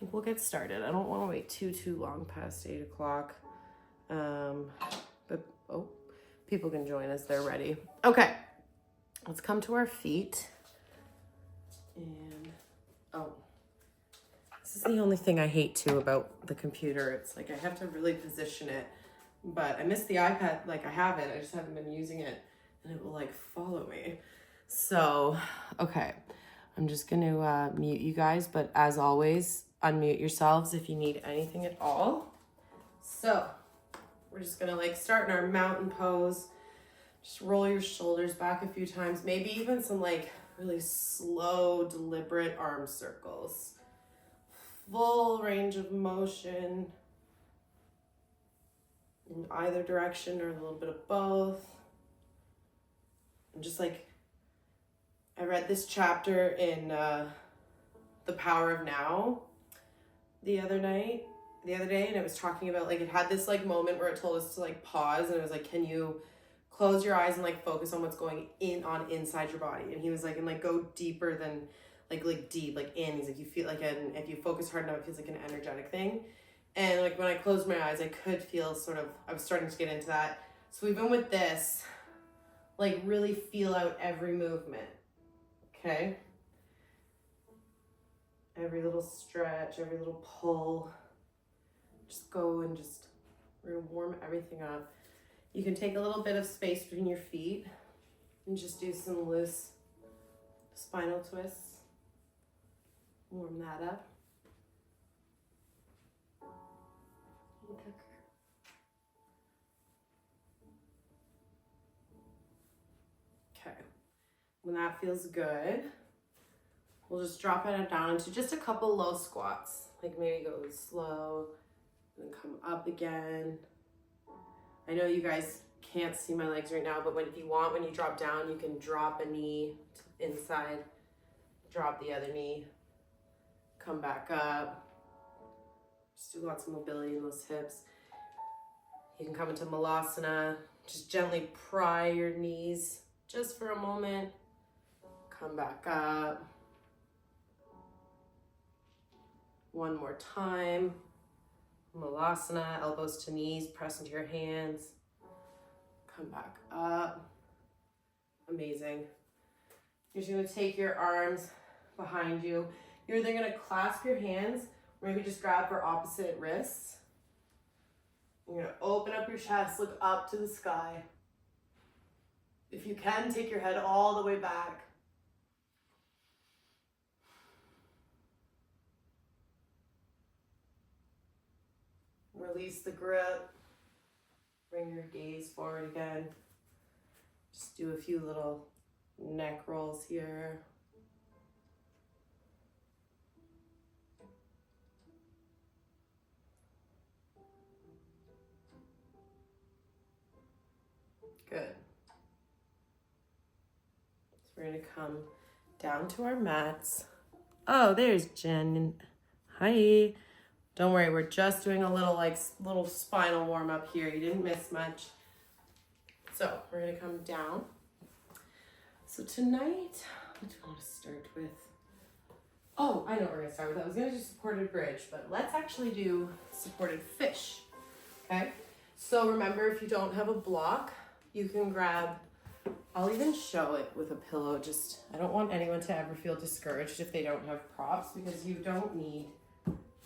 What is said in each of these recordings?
think we'll get started. I don't want to wait too long past 8 o'clock. But, oh, people can join us. They're ready. Okay, let's come to our feet. And, oh, this is the only thing I hate too about the computer. It's like I have to really position it, but I miss the iPad. Like I have it, I just haven't been using it, and it will like follow me. So, okay, I'm just gonna mute you guys, but as always, unmute yourselves if you need anything at all. So, we're just gonna like start in our mountain pose. Just roll your shoulders back a few times, maybe even some like really slow, deliberate arm circles. Full range of motion in either direction or a little bit of both. And just like, I read this chapter in The Power of Now the other day, and it was talking about like, it had this like moment where it told us to like pause, and it was like, can you close your eyes and like focus on what's going on inside your body? And he was like, and like go deeper than like deep, like in. He's like, you feel like if you focus hard enough, it feels like an energetic thing. And like when I closed my eyes, I could feel I was starting to get into that. So even with this, like really feel out every movement, okay? Every little stretch, every little pull. Just go and we're gonna warm everything up. You can take a little bit of space between your feet and just do some loose spinal twists. Warm that up. Okay, when that feels good, we'll just drop it down into just a couple low squats. Like maybe go slow and then come up again. I know you guys can't see my legs right now, but if you want, when you drop down, you can drop a knee inside, drop the other knee, come back up. Just do lots of mobility in those hips. You can come into Malasana. Just gently pry your knees just for a moment. Come back up. One more time. Malasana, elbows to knees, press into your hands. Come back up. Amazing. You're just gonna take your arms behind you. You're either gonna clasp your hands or maybe just grab for opposite wrists. You're gonna open up your chest, look up to the sky. If you can, take your head all the way back. Release the grip. Bring your gaze forward again. Just do a few little neck rolls here. Good. So we're gonna come down to our mats. Oh, there's Jen. Hi. Don't worry, we're just doing a little spinal warm up here. You didn't miss much. So we're gonna come down. So tonight, what do I want to start with? Oh, I know what we're gonna start with. I was gonna do supported bridge, but let's actually do supported fish, okay? So remember, if you don't have a block, you can grab, I'll even show it with a pillow. I don't want anyone to ever feel discouraged if they don't have props, because you don't need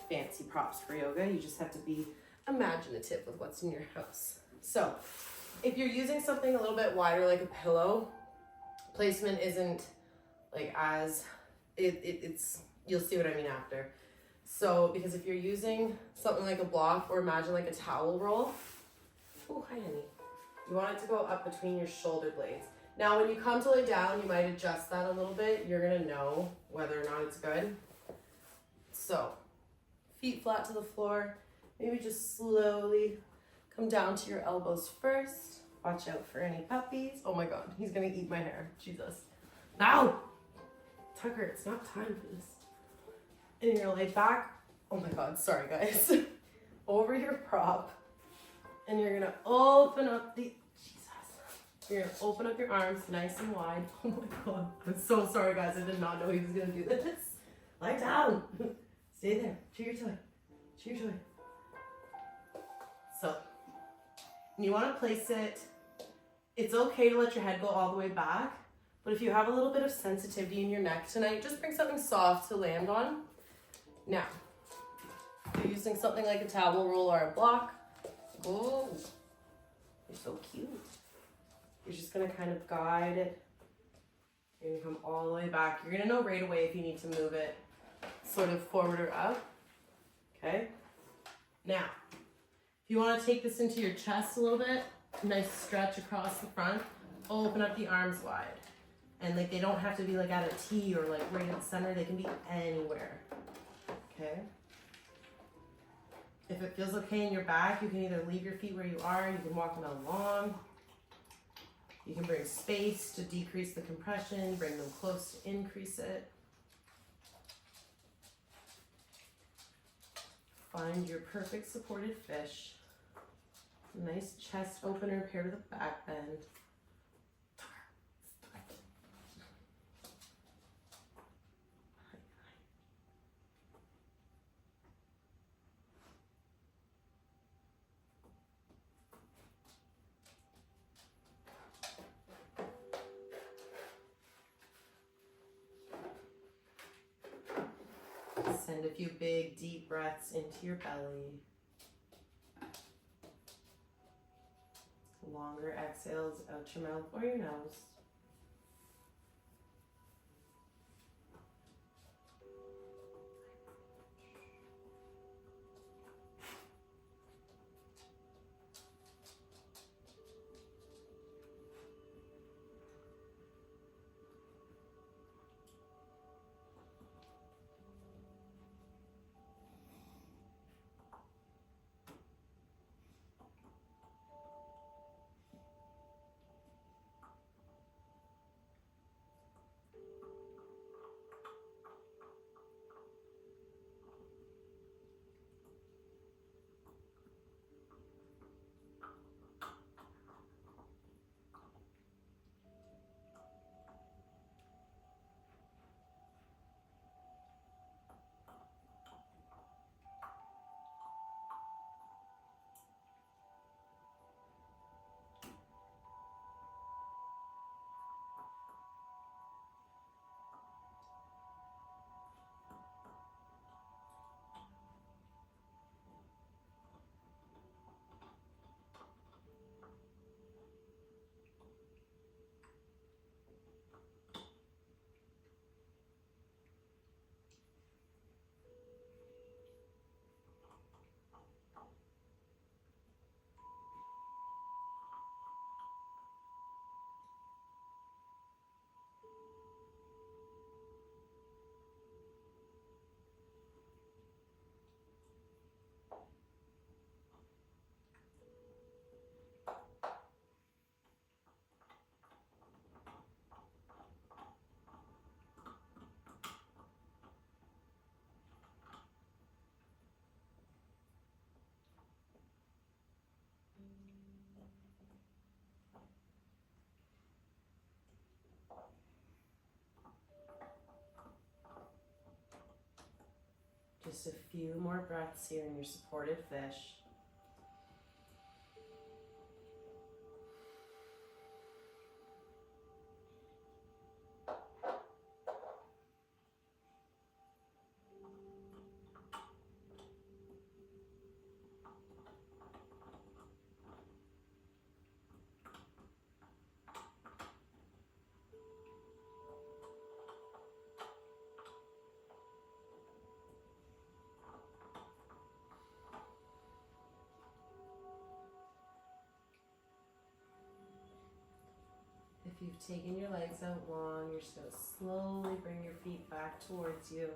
fancy props for yoga. You just have to be imaginative with what's in your house. So if you're using something a little bit wider like a pillow, placement isn't like it's you'll see what I mean after. So because if you're using something like a block, or imagine like a towel roll, oh hi honey, you want it to go up between your shoulder blades. Now when you come to lay down, you might adjust that a little bit. You're gonna know whether or not it's good. So feet flat to the floor. Maybe just slowly come down to your elbows first. Watch out for any puppies. Oh my God, he's gonna eat my hair. Jesus. Now! Tucker, it's not time for this. And you're gonna lay back. Oh my God, sorry guys. Over your prop. And you're gonna open up you're gonna open up your arms nice and wide. Oh my God, I'm so sorry guys. I did not know he was gonna do this. Lie down. Stay there. Chew your toy. Chew your toy. So, you want to place it. It's okay to let your head go all the way back, but if you have a little bit of sensitivity in your neck tonight, just bring something soft to land on. Now, if you're using something like a towel roll or a block, oh, you're so cute. You're just gonna kind of guide it. You're gonna come all the way back. You're gonna know right away if you need to move it sort of forward or up, okay? Now, if you wanna take this into your chest a little bit, nice stretch across the front, open up the arms wide. And like they don't have to be like at a T or like right in the center, they can be anywhere, okay? If it feels okay in your back, you can either leave your feet where you are, you can walk them along. You can bring space to decrease the compression, bring them close to increase it. Find your perfect supported fish. Nice chest opener paired with a back bend. Send a few big, deep breaths into your belly. Longer exhales out your mouth or your nose. Just a few more breaths here in your supported fish. If you've taken your legs out long, you're just going to slowly bring your feet back towards you.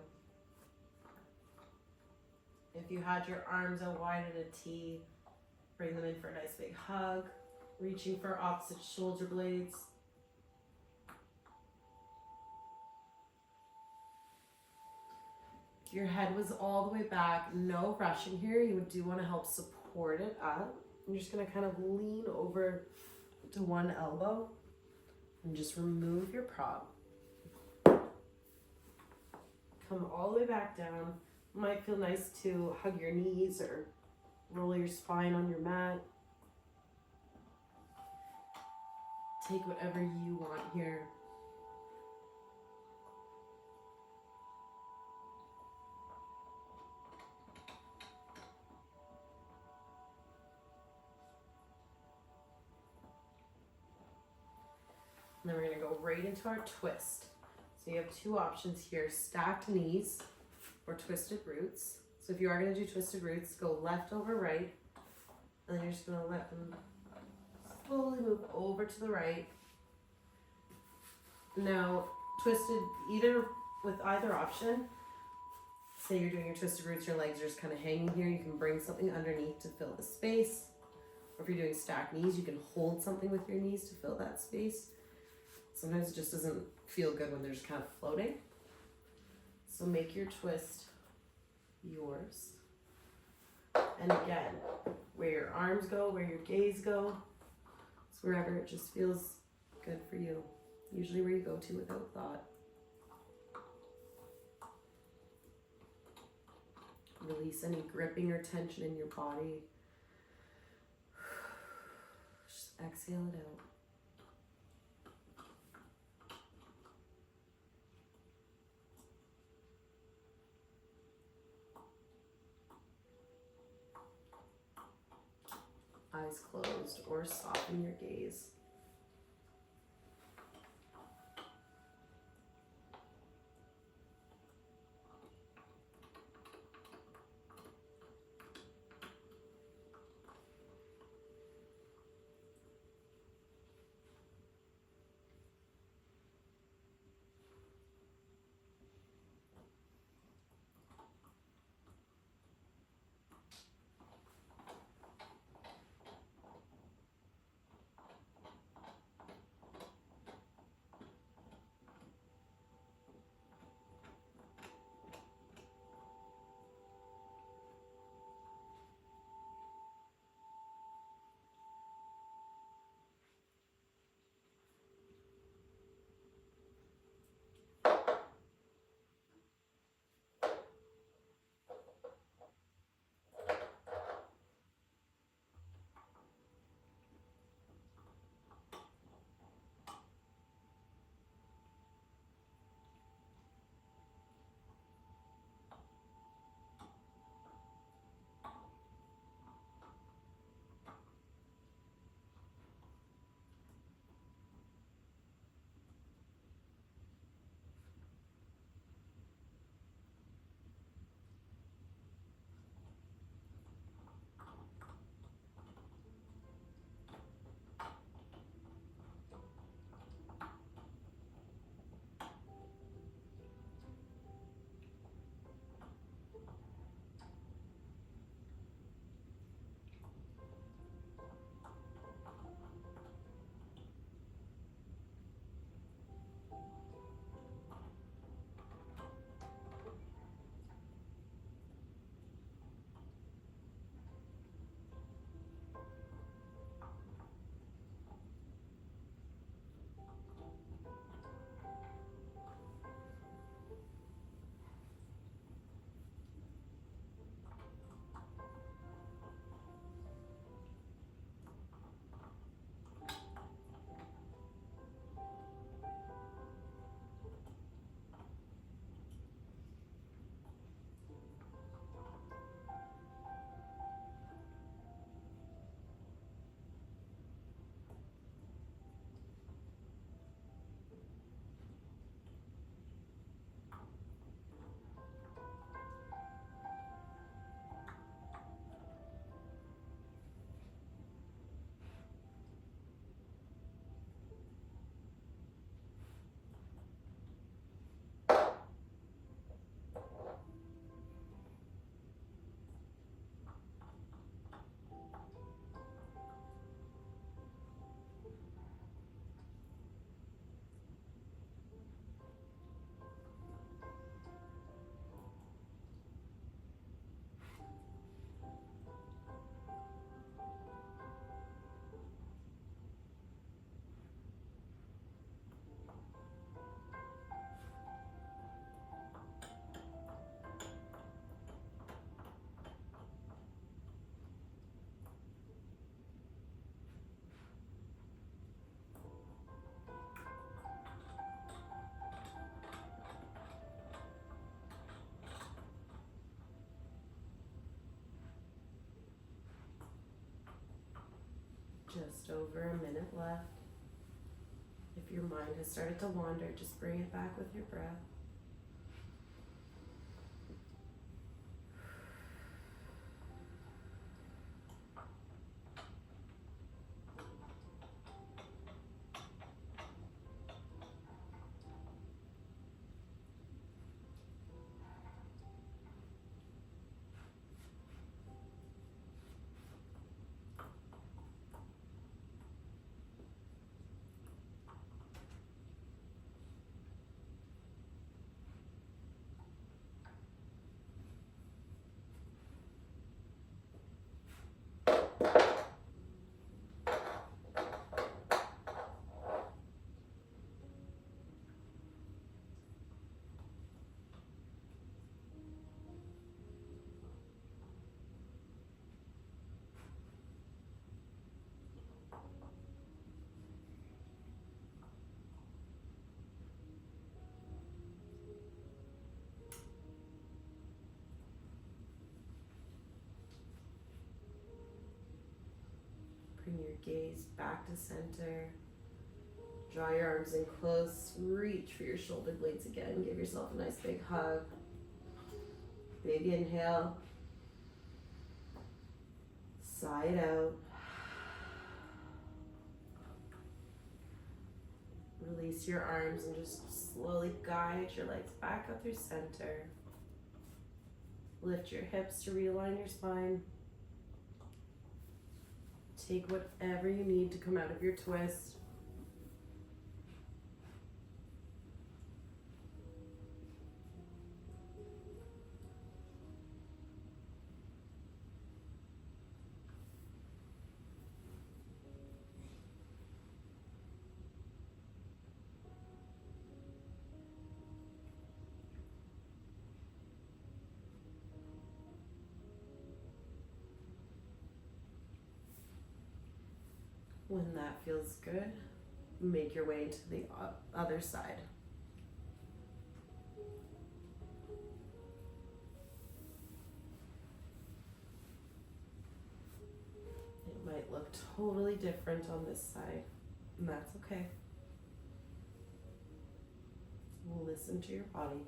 If you had your arms out wide in a T, bring them in for a nice big hug, reaching for opposite shoulder blades. If your head was all the way back, no rushing here. You do want to help support it up. You're just going to kind of lean over to one elbow and just remove your prop. Come all the way back down. Might feel nice to hug your knees or roll your spine on your mat. Take whatever you want here. And then we're gonna go right into our twist. So you have two options here, stacked knees or twisted roots. So if you are gonna do twisted roots, go left over right, and then you're just gonna let them slowly move over to the right. Now, twisted either with either option, say you're doing your twisted roots, your legs are just kind of hanging here, you can bring something underneath to fill the space. Or if you're doing stacked knees, you can hold something with your knees to fill that space. Sometimes it just doesn't feel good when they're just kind of floating. So make your twist yours. And again, where your arms go, where your gaze go, it's wherever it just feels good for you. Usually where you go to without thought. Release any gripping or tension in your body. Just exhale it out. Eyes closed or soften your gaze. Just over a minute left. If your mind has started to wander, just bring it back with your breath. Bring your gaze back to center. Draw your arms in close. Reach for your shoulder blades again. Give yourself a nice big hug. Big inhale. Sigh it out. Release your arms and just slowly guide your legs back up through center. Lift your hips to realign your spine. Take whatever you need to come out of your twist. When that feels good, make your way to the other side. It might look totally different on this side, and that's okay. Listen to your body.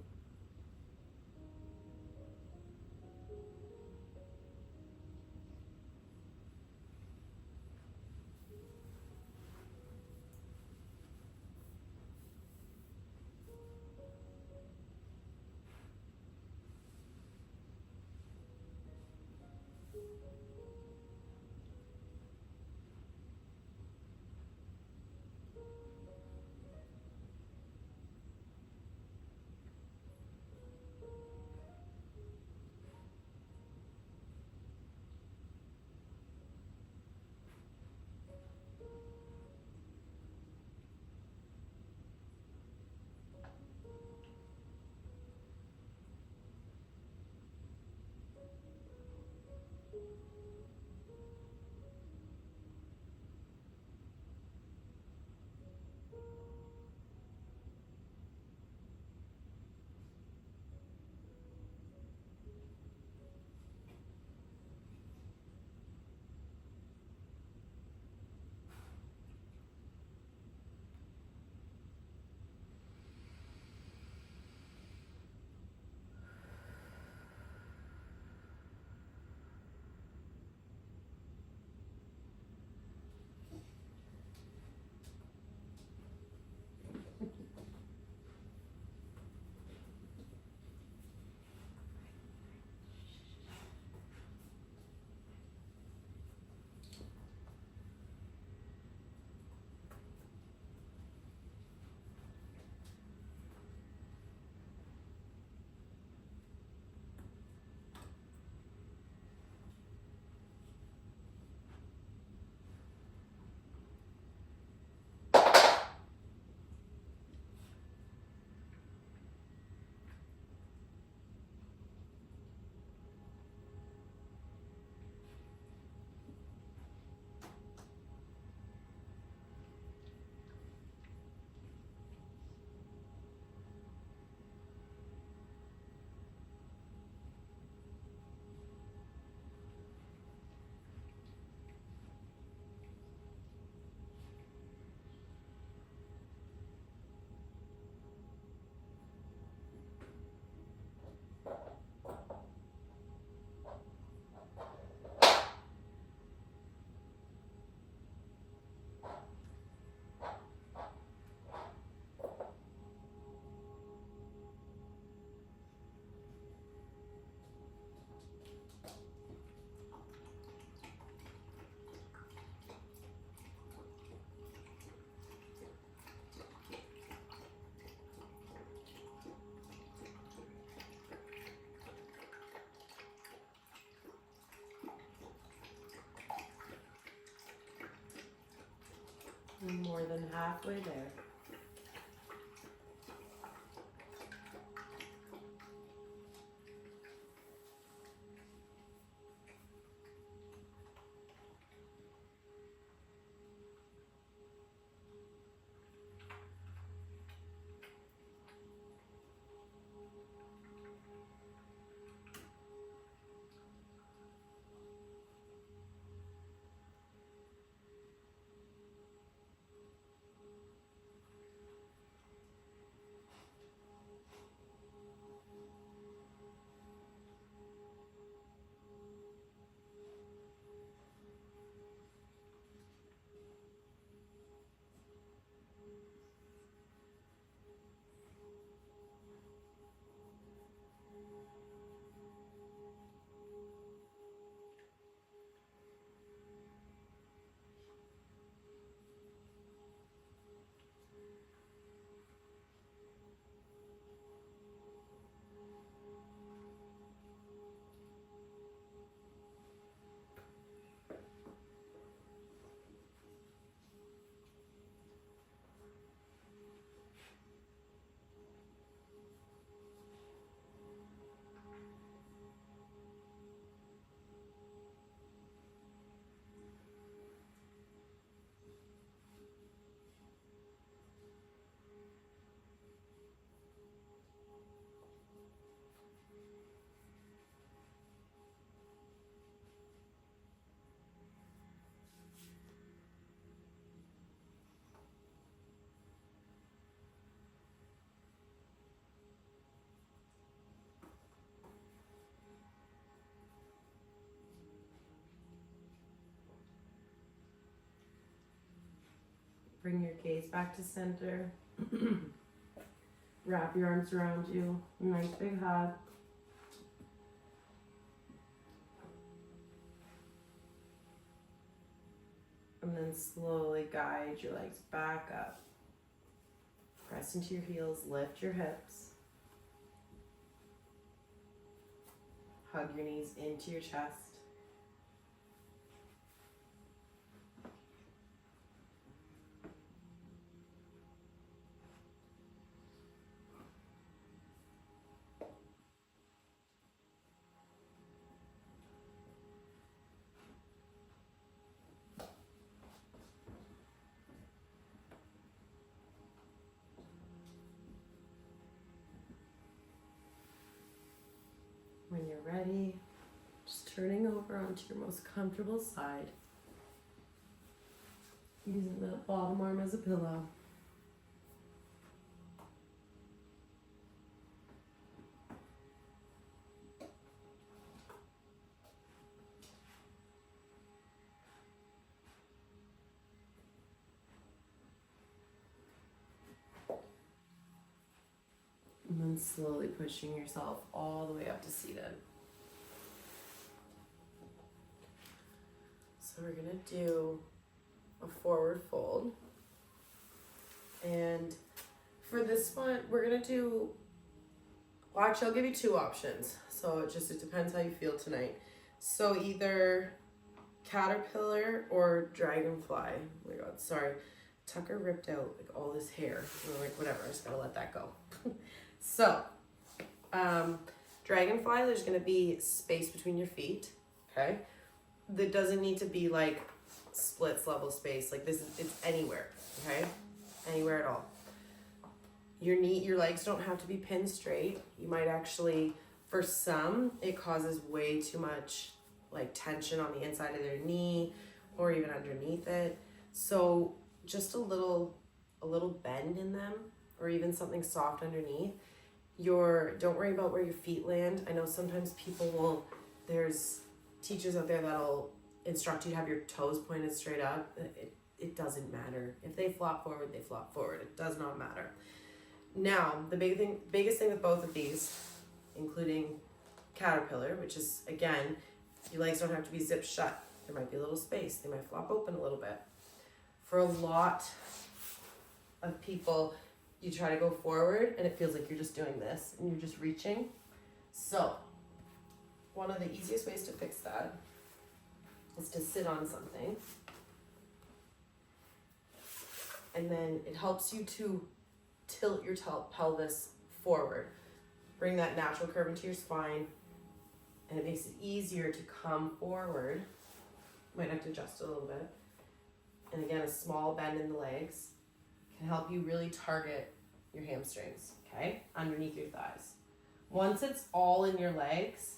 We're more than halfway there. Bring your gaze back to center. Wrap your arms around you. Nice big hug. And then slowly guide your legs back up. Press into your heels, lift your hips. Hug your knees into your chest. When you're ready, just turning over onto your most comfortable side. Using the bottom arm as a pillow. And then slowly pushing yourself all the way up to seated. So we're gonna do a forward fold. And for this one, we're gonna do, well actually I'll give you two options. So it depends how you feel tonight. So either caterpillar or dragonfly. Oh my God, sorry. Tucker ripped out like all this hair. I'm like, whatever, I just gotta let that go. So, dragonfly, there's gonna be space between your feet, okay? That doesn't need to be like splits level space. Like it's anywhere, okay? Anywhere at all. Your legs don't have to be pinned straight. You might actually, for some, it causes way too much like tension on the inside of their knee or even underneath it. So just a little bend in them or even something soft underneath. Don't worry about where your feet land. I know sometimes there's teachers out there that'll instruct you to have your toes pointed straight up. It doesn't matter. If they flop forward, they flop forward. It does not matter. Now, the biggest thing with both of these, including caterpillar, which is, again, your legs don't have to be zipped shut. There might be a little space. They might flop open a little bit. For a lot of people, you try to go forward and it feels like you're just doing this and you're just reaching. So one of the easiest ways to fix that is to sit on something And then it helps you to tilt your pelvis forward. Bring that natural curve into your spine, and it makes it easier to come forward. Might have to adjust a little bit. And again, a small bend in the legs can help you really target your hamstrings, okay? Underneath your thighs. Once it's all in your legs,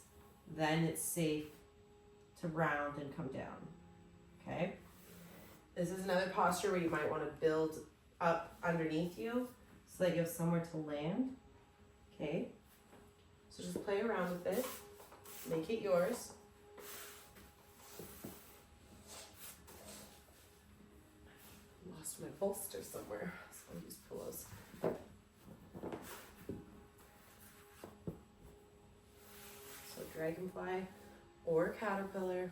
then it's safe to round and come down, okay? This is another posture where you might want to build up underneath you so that you have somewhere to land, okay? So just play around with it, make it yours. Lost my bolster somewhere, so I'll use pillows. So dragonfly or caterpillar.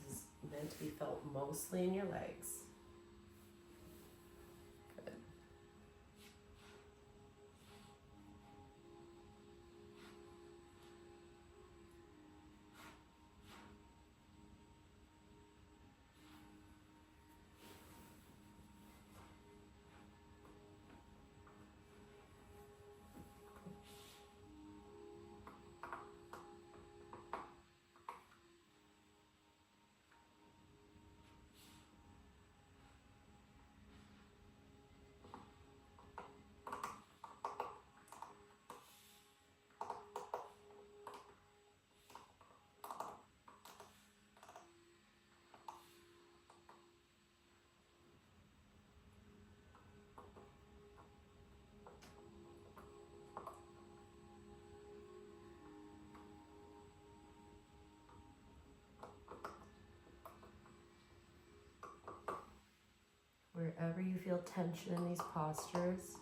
This is meant to be felt mostly in your legs. Good. Wherever you feel tension in these postures,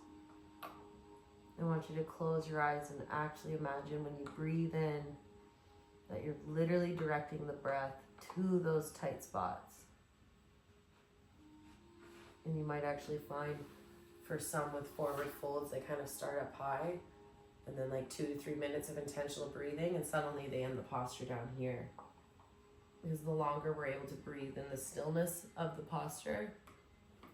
I want you to close your eyes and actually imagine when you breathe in that you're literally directing the breath to those tight spots. And you might actually find, for some with forward folds, they kind of start up high and then like 2 to 3 minutes of intentional breathing, and suddenly they end the posture down here. Because the longer we're able to breathe in the stillness of the posture,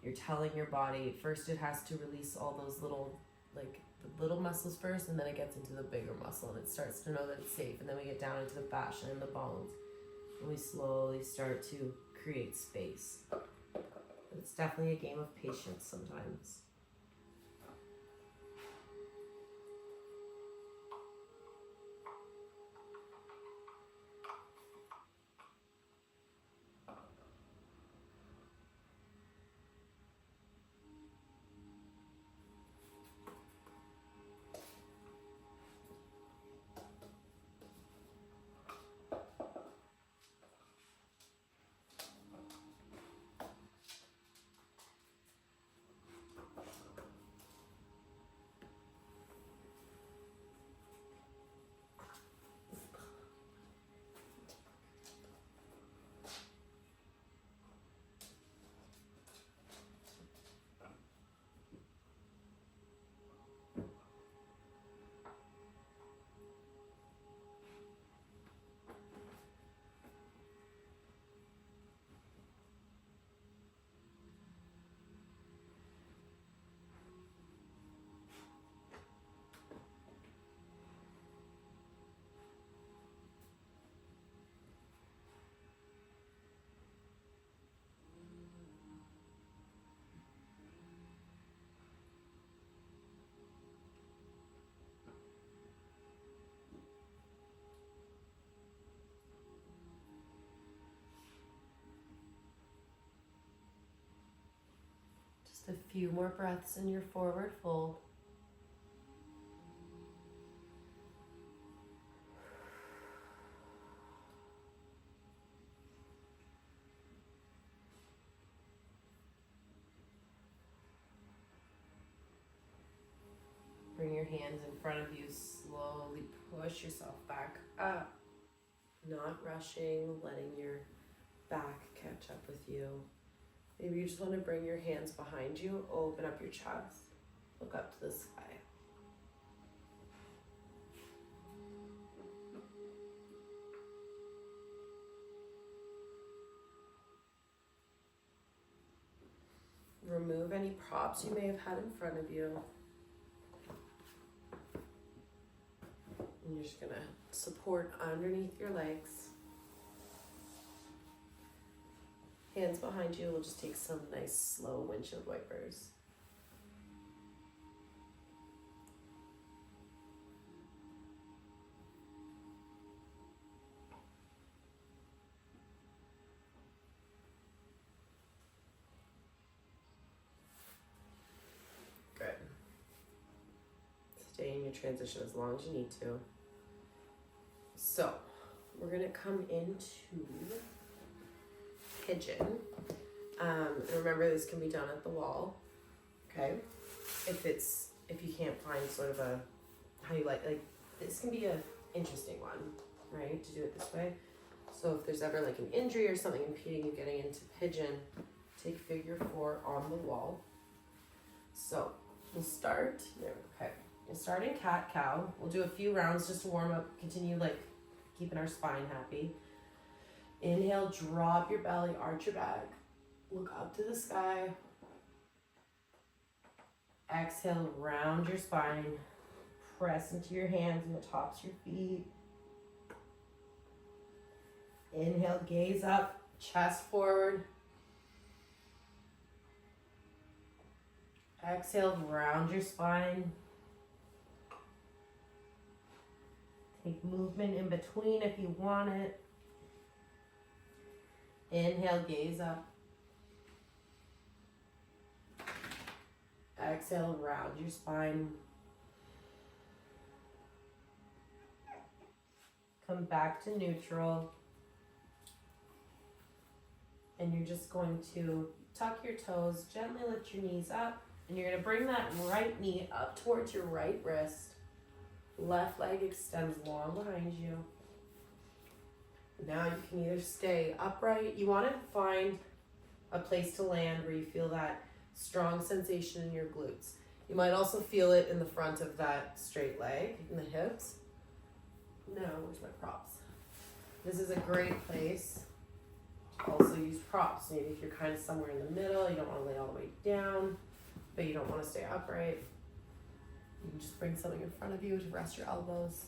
you're telling your body, first it has to release all those little, like the little muscles first, and then it gets into the bigger muscle and it starts to know that it's safe. And then we get down into the fascia and the bones, and we slowly start to create space. But it's definitely a game of patience sometimes. A few more breaths in your forward fold. Bring your hands in front of you, slowly push yourself back up. Not rushing, letting your back catch up with you. Maybe you just want to bring your hands behind you, open up your chest, look up to the sky. any props you may have had in front of you. And you're just gonna support underneath your legs. Hands behind you. We'll just take some nice slow windshield wipers. Good. Stay in your transition as long as you need to. So, we're gonna come into pigeon. And remember, this can be done at the wall. Okay. If you can't find sort of a how you like this can be a interesting one, right? To do it this way. So if there's ever like an injury or something impeding you getting into pigeon, take figure 4 on the wall. So we'll start there. Okay. We'll start in cat cow. We'll do a few rounds just to warm up. Continue like keeping our spine happy. Inhale, drop your belly, arch your back. Look up to the sky. Exhale, round your spine. Press into your hands and the tops of your feet. Inhale, gaze up, chest forward. Exhale, round your spine. Take movement in between if you want it. Inhale, gaze up. Exhale, round your spine. Come back to neutral. And you're just going to tuck your toes, gently lift your knees up, and you're going to bring that right knee up towards your right wrist. Left leg extends long behind you. Now you can either stay upright. You want to find a place to land where you feel that strong sensation in your glutes. You might also feel it in the front of that straight leg, in the hips. No, where's my props? This is a great place to also use props. Maybe if you're kind of somewhere in the middle, you don't want to lay all the way down, but you don't want to stay upright. You can just bring something in front of you to rest your elbows.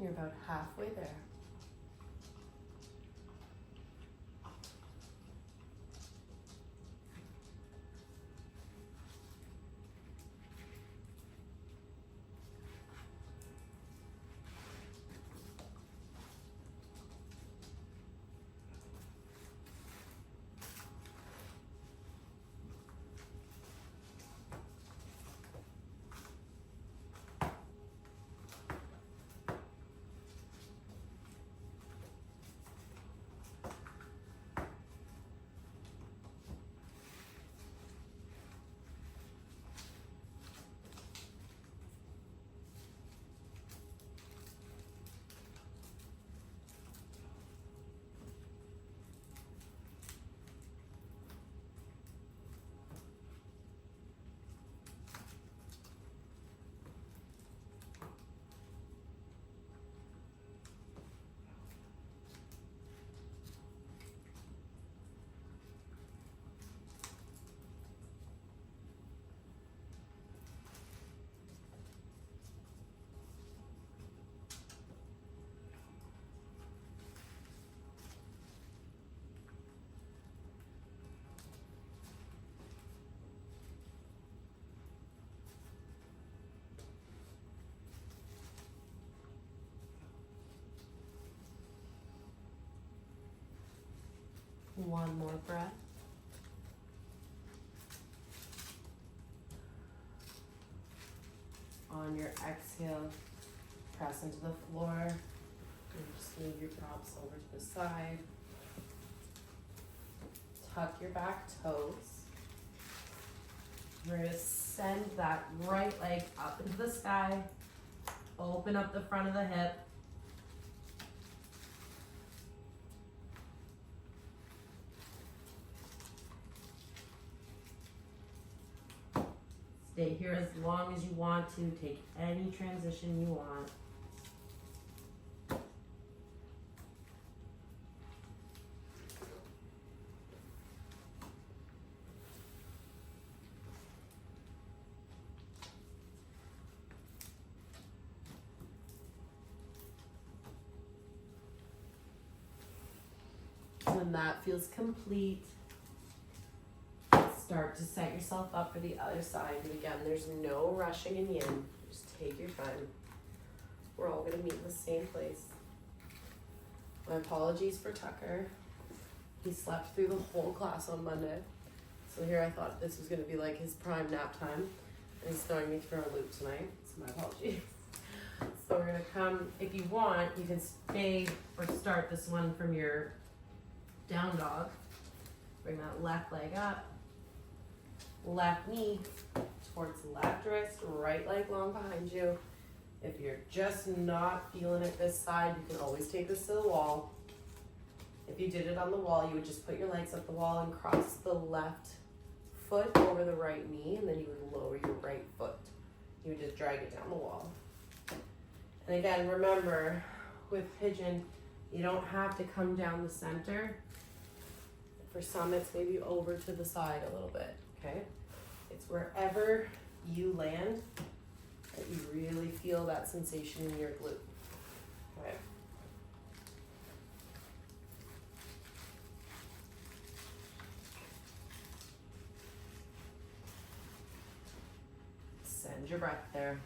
You're about halfway there. One more breath. On your exhale, press into the floor. And just move your props over to the side. Tuck your back toes. We're going to send that right leg up into the sky. Open up the front of the hip. Stay here as long as you want to. Take any transition you want. When that feels complete, start to set yourself up for the other side. And again, there's no rushing in yin. Just take your time. We're all going to meet in the same place. My apologies for Tucker. He slept through the whole class on Monday. So here I thought this was going to be like his prime nap time. And he's throwing me through a loop tonight. So my apologies. So we're going to come, if you want, you can stay or start this one from your down dog. Bring that left leg up. Left knee towards left wrist, right leg long behind you. If you're just not feeling it this side, you can always take this to the wall. If you did it on the wall, you would just put your legs up the wall and cross the left foot over the right knee, and then you would lower your right foot. You would just drag it down the wall. And again, remember, with pigeon, you don't have to come down the center. For some, it's maybe over to the side a little bit, okay? It's wherever you land that you really feel that sensation in your glute, okay? Send your breath there.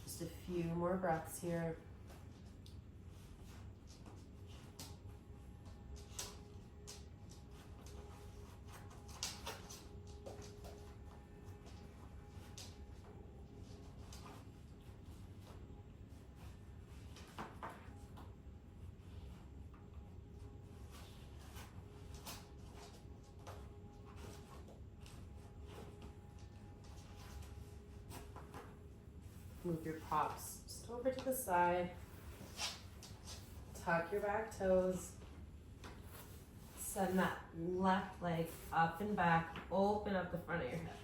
Just a few more breaths here. Move your props just over to the side. Tuck your back toes. Send that left leg up and back. Open up the front of your hip.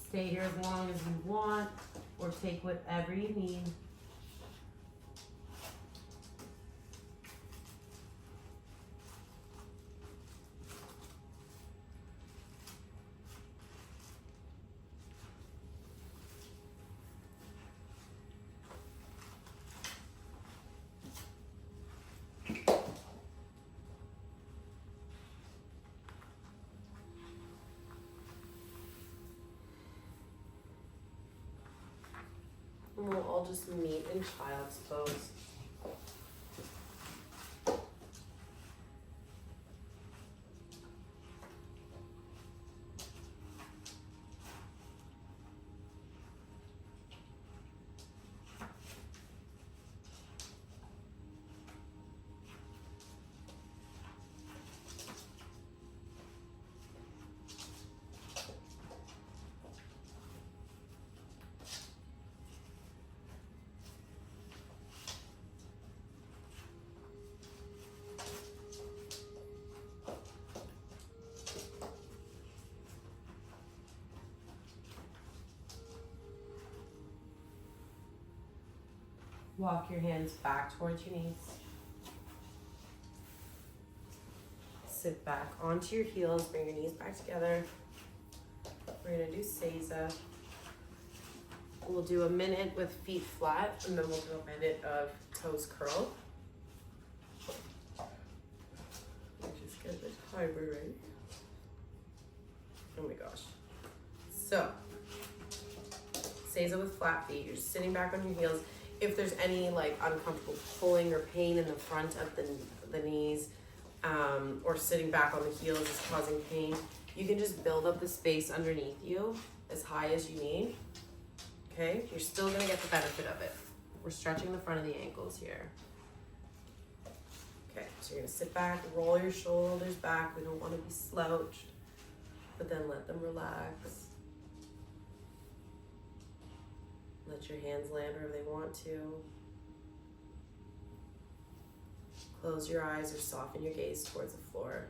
Stay here as long as you want, or take whatever you need. And we'll all just meet in child's pose. Walk your hands back towards your knees. Sit back onto your heels, bring your knees back together. We're gonna do Seiza. We'll do a minute with feet flat, and then we'll do a minute of toes curled. Just get the timer right. Oh my gosh. So, Seiza with flat feet. You're sitting back on your heels. If there's any like uncomfortable pulling or pain in the front of the knees, or sitting back on the heels is causing pain, you can just build up the space underneath you as high as you need. Okay, you're still gonna get the benefit of it. We're stretching the front of the ankles here. Okay, so you're gonna sit back, roll your shoulders back. We don't want to be slouched, but then let them relax. Let your hands land wherever they want to. Close your eyes or soften your gaze towards the floor.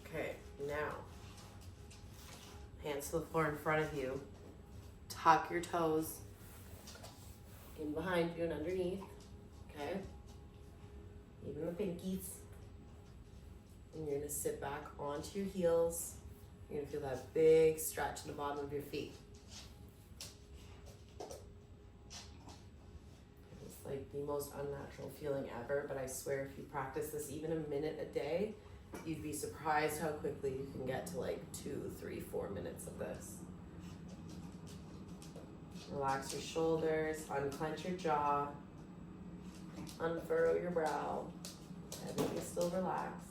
Okay, now, hands to the floor in front of you. Tuck your toes in behind you and underneath, okay? Even the pinkies. And you're gonna sit back onto your heels. You're gonna feel that big stretch in the bottom of your feet. It's like the most unnatural feeling ever, but I swear if you practice this even a minute a day, you'd be surprised how quickly you can get to like 2, 3, 4 minutes of this. Relax your shoulders, unclench your jaw, unfurrow your brow. Everything's still relaxed.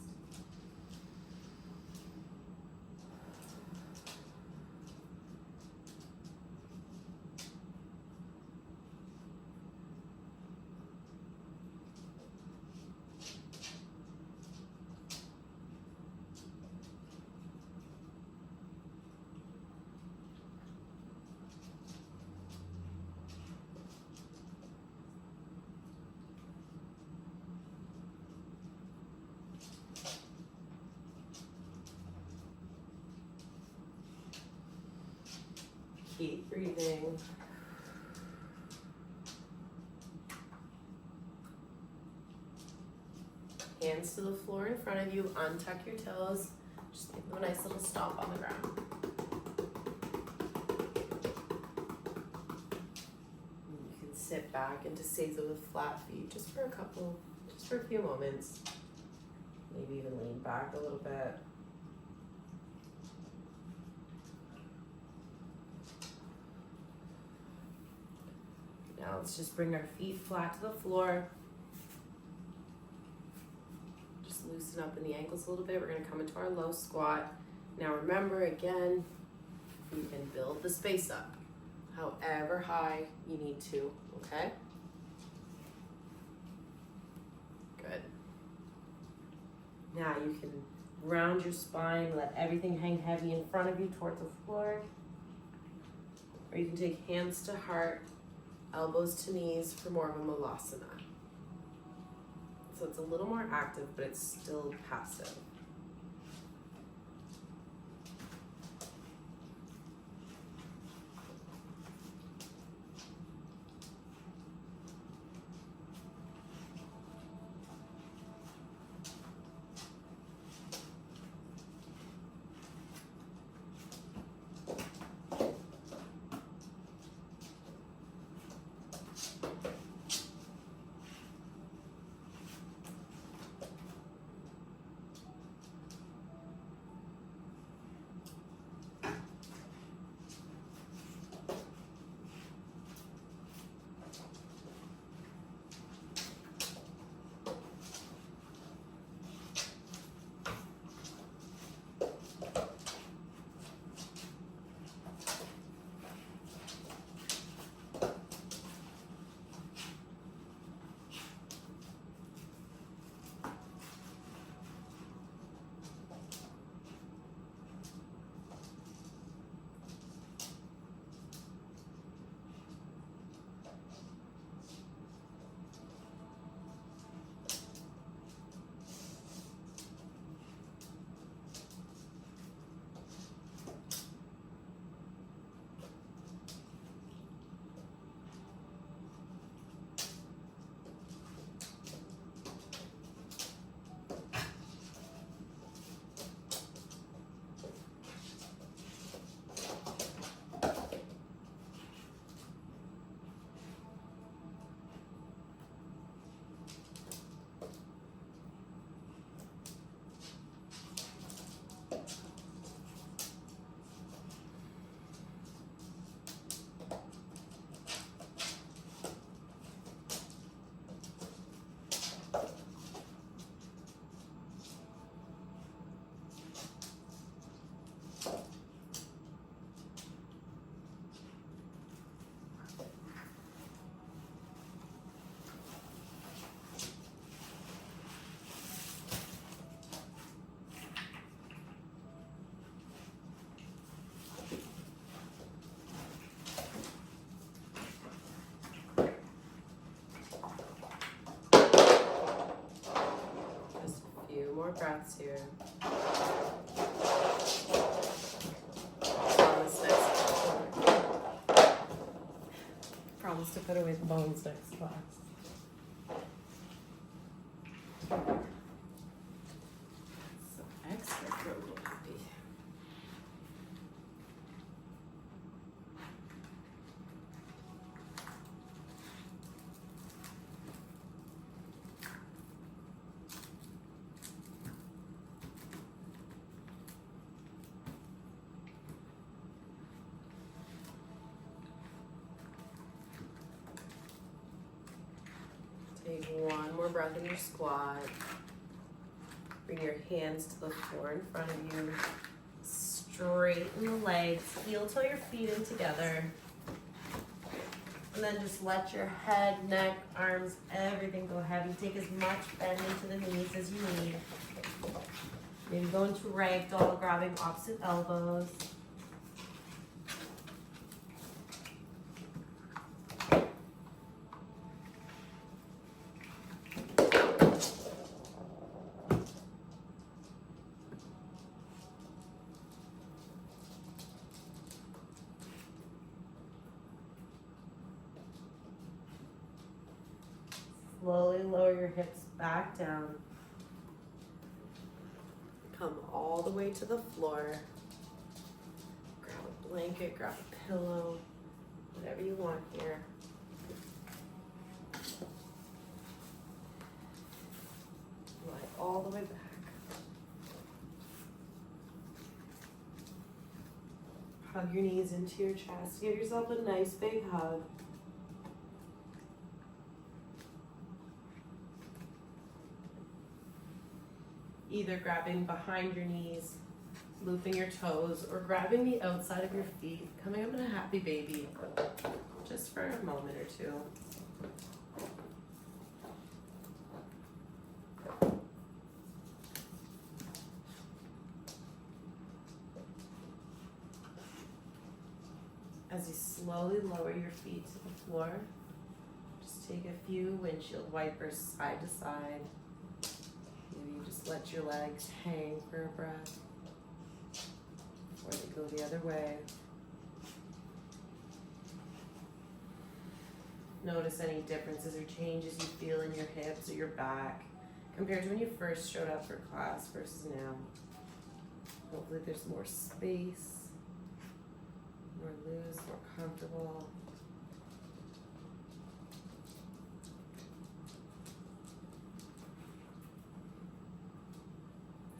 Keep breathing. Hands to the floor in front of you. Untuck your toes. Just give them a nice little stomp on the ground. And you can sit back into Seiza with flat feet just for a few moments. Maybe even lean back a little bit. Now let's just bring our feet flat to the floor. Just loosen up in the ankles a little bit. We're going to come into our low squat. Now remember, again, you can build the space up however high you need to, okay? Good. Now you can round your spine, let everything hang heavy in front of you towards the floor. Or you can take hands to heart, elbows to knees for more of a malasana. So it's a little more active, but it's still passive. More breaths here. Promise to put away the bones next class. So extra mobility. Take one more breath in your squat. Bring your hands to the floor in front of you. Straighten the legs. Heel toe your feet in together. And then just let your head, neck, arms, everything go heavy. Take as much bend into the knees as you need. Maybe go into ragdoll, grabbing opposite elbows. slowly lower your hips back down. Come all the way to the floor. Grab a blanket, grab a pillow, whatever you want here. Lie all the way back. Hug your knees into your chest. Give yourself a nice big hug. Either grabbing behind your knees, looping your toes, or grabbing the outside of your feet, coming up in a happy baby, just for a moment or two. As you slowly lower your feet to the floor, just take a few windshield wipers side to side. Maybe you just let your legs hang for a breath before they go the other way. Notice any differences or changes you feel in your hips or your back compared to when you first showed up for class versus now. Hopefully there's more space. More loose, more comfortable.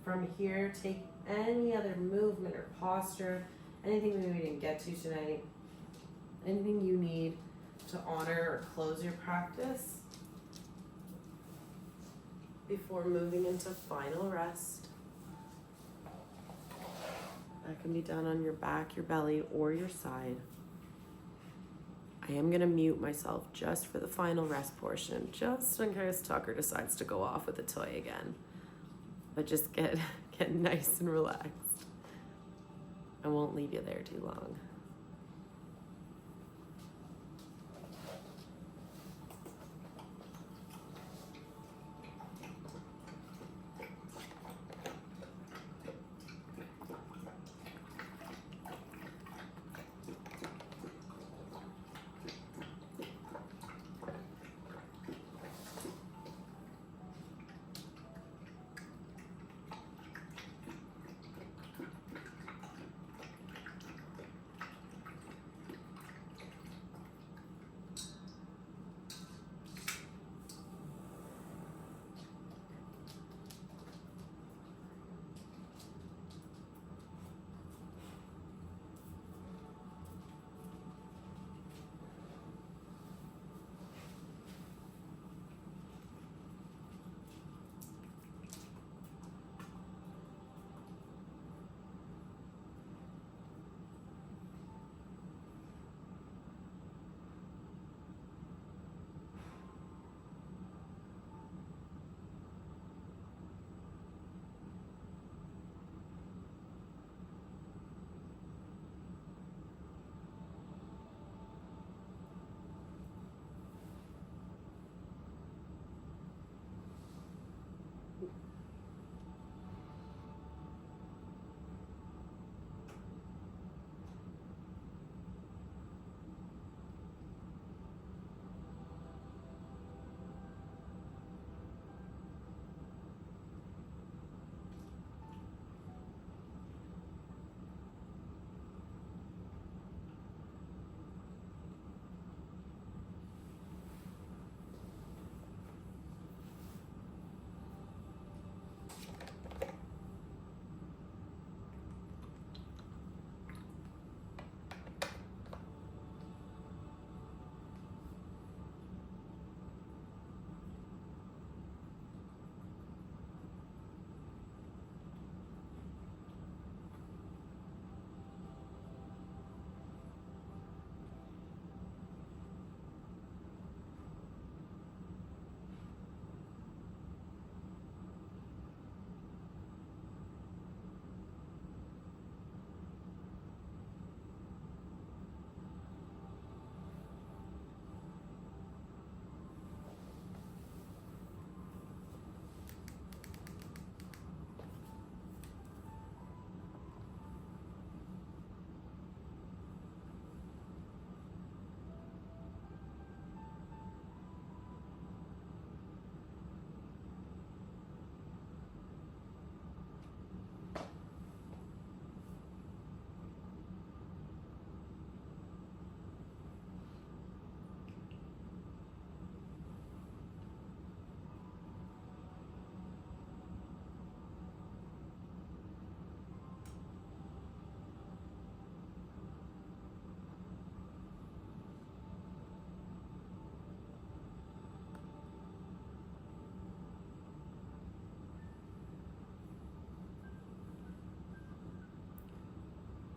From here, take any other movement or posture, anything maybe we didn't get to tonight, anything you need to honor or close your practice before moving into final rest. That can be done on your back, your belly, or your side. I am gonna mute myself just for the final rest portion, just in case Tucker decides to go off with a toy again. But just get nice and relaxed. I won't leave you there too long.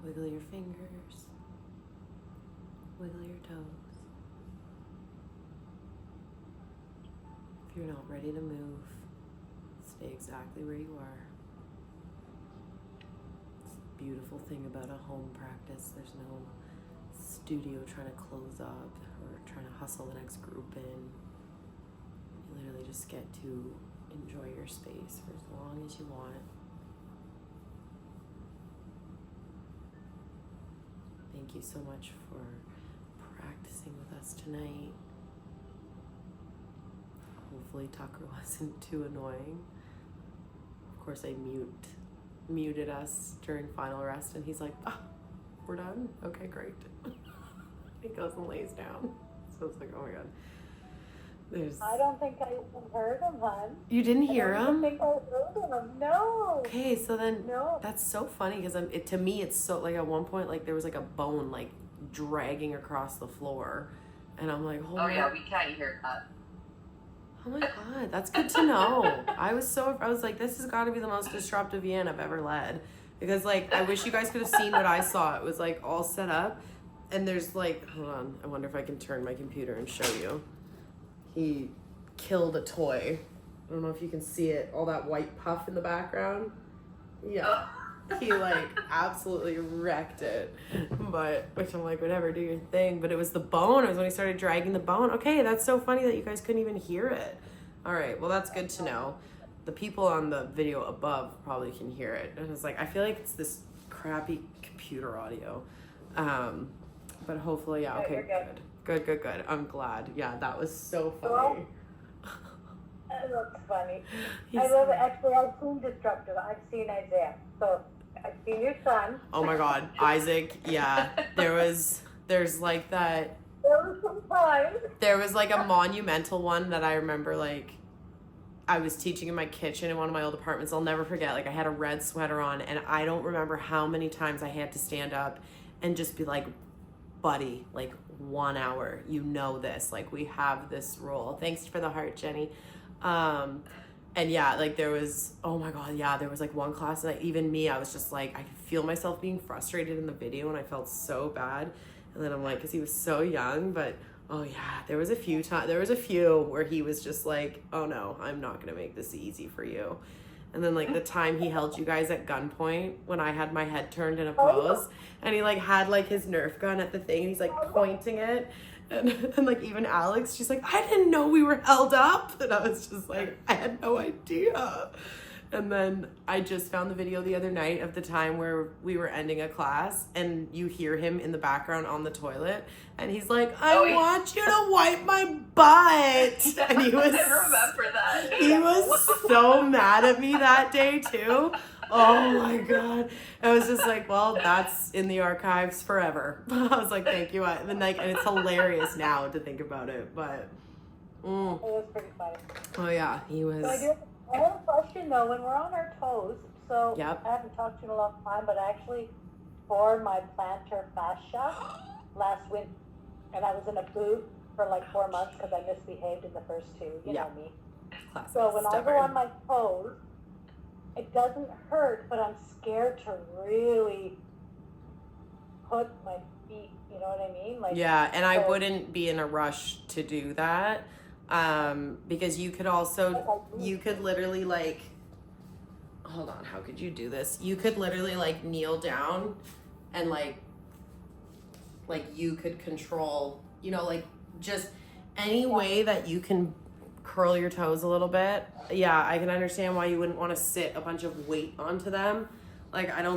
Wiggle your fingers. Wiggle your toes. If you're not ready to move, stay exactly where you are. It's the beautiful thing about a home practice. There's no studio trying to close up or trying to hustle the next group in. You literally just get to enjoy your space for as long as you want. Thank you so much for practicing with us tonight. Hopefully Tucker wasn't too annoying. Of course I muted us during final rest and he's like, we're done? Okay, great. He goes and lays down. So it's like, oh my God. I don't think I even heard him, hon. You didn't hear him? I don't think I heard him. No. Okay, so then No. that's so funny because to me it's so like at one point like there was like a bone like dragging across the floor, and I'm like, oh yeah, we can't hear that. Oh my God, that's good to know. I was like, this has got to be the most disruptive YIN I've ever led, because like I wish you guys could have seen what I saw. It was like all set up, and there's like, hold on, I wonder if I can turn my computer and show you. He killed a toy. I don't know if you can see it, all that white puff in the background. Yeah. He like absolutely wrecked it. Which I'm like, whatever, do your thing. But it was the bone. It was when he started dragging the bone. Okay, that's so funny that you guys couldn't even hear it. All right, well that's good to know. The people on the video above probably can hear it. And it's like, I feel like it's this crappy computer audio. But hopefully, yeah, okay, good. Good. I'm glad. Yeah, that was so funny. That looks funny. I love it. Actually, I've seen Destructive. I've seen Isaiah. So I've seen your son. Oh my God, Isaac. Yeah, there's like that. There was some time. There was like a monumental one that I remember, like I was teaching in my kitchen in one of my old apartments. I'll never forget. Like I had a red sweater on, and I don't remember how many times I had to stand up and just be like, buddy, like 1 hour, you know this, like we have this rule. Thanks for the heart, Jenny. And yeah, like there was, oh my God, yeah, there was like one class that even me, I was just like, I could feel myself being frustrated in the video and I felt so bad. And then I'm like, cause he was so young, but oh yeah, there was a few where he was just like, oh no, I'm not gonna make this easy for you. And then like the time he held you guys at gunpoint when I had my head turned in a pose, and he like had like his Nerf gun at the thing and he's like pointing it. And like even Alex, she's like, I didn't know we were held up. And I was just like, I had no idea. And then I just found the video the other night of the time where we were ending a class and you hear him in the background on the toilet. And he's like, I want you to wipe my butt. And he was, I remember that. He was so mad at me that day too. Oh my God. I was just like, well, that's in the archives forever. I was like, thank you. And it's hilarious now to think about it, but. It was pretty funny. Oh yeah, he was. So I have a question though, when we're on our toes, so Yep. I haven't talked to you in a long time, but I actually tore my plantar fascia last winter, and I was in a boot for like 4 months because I misbehaved in the first two, you know me. Classic, So when stubborn. I go on my toes, it doesn't hurt, but I'm scared to really put my feet, you know what I mean? Like, Yeah, and I so- wouldn't be in a rush to do that, because you could literally like, hold on, how could you do this? You could literally like kneel down and like you could control, you know, like just any way that you can curl your toes a little bit. Yeah, I can understand why you wouldn't want to sit a bunch of weight onto them. Like, I don't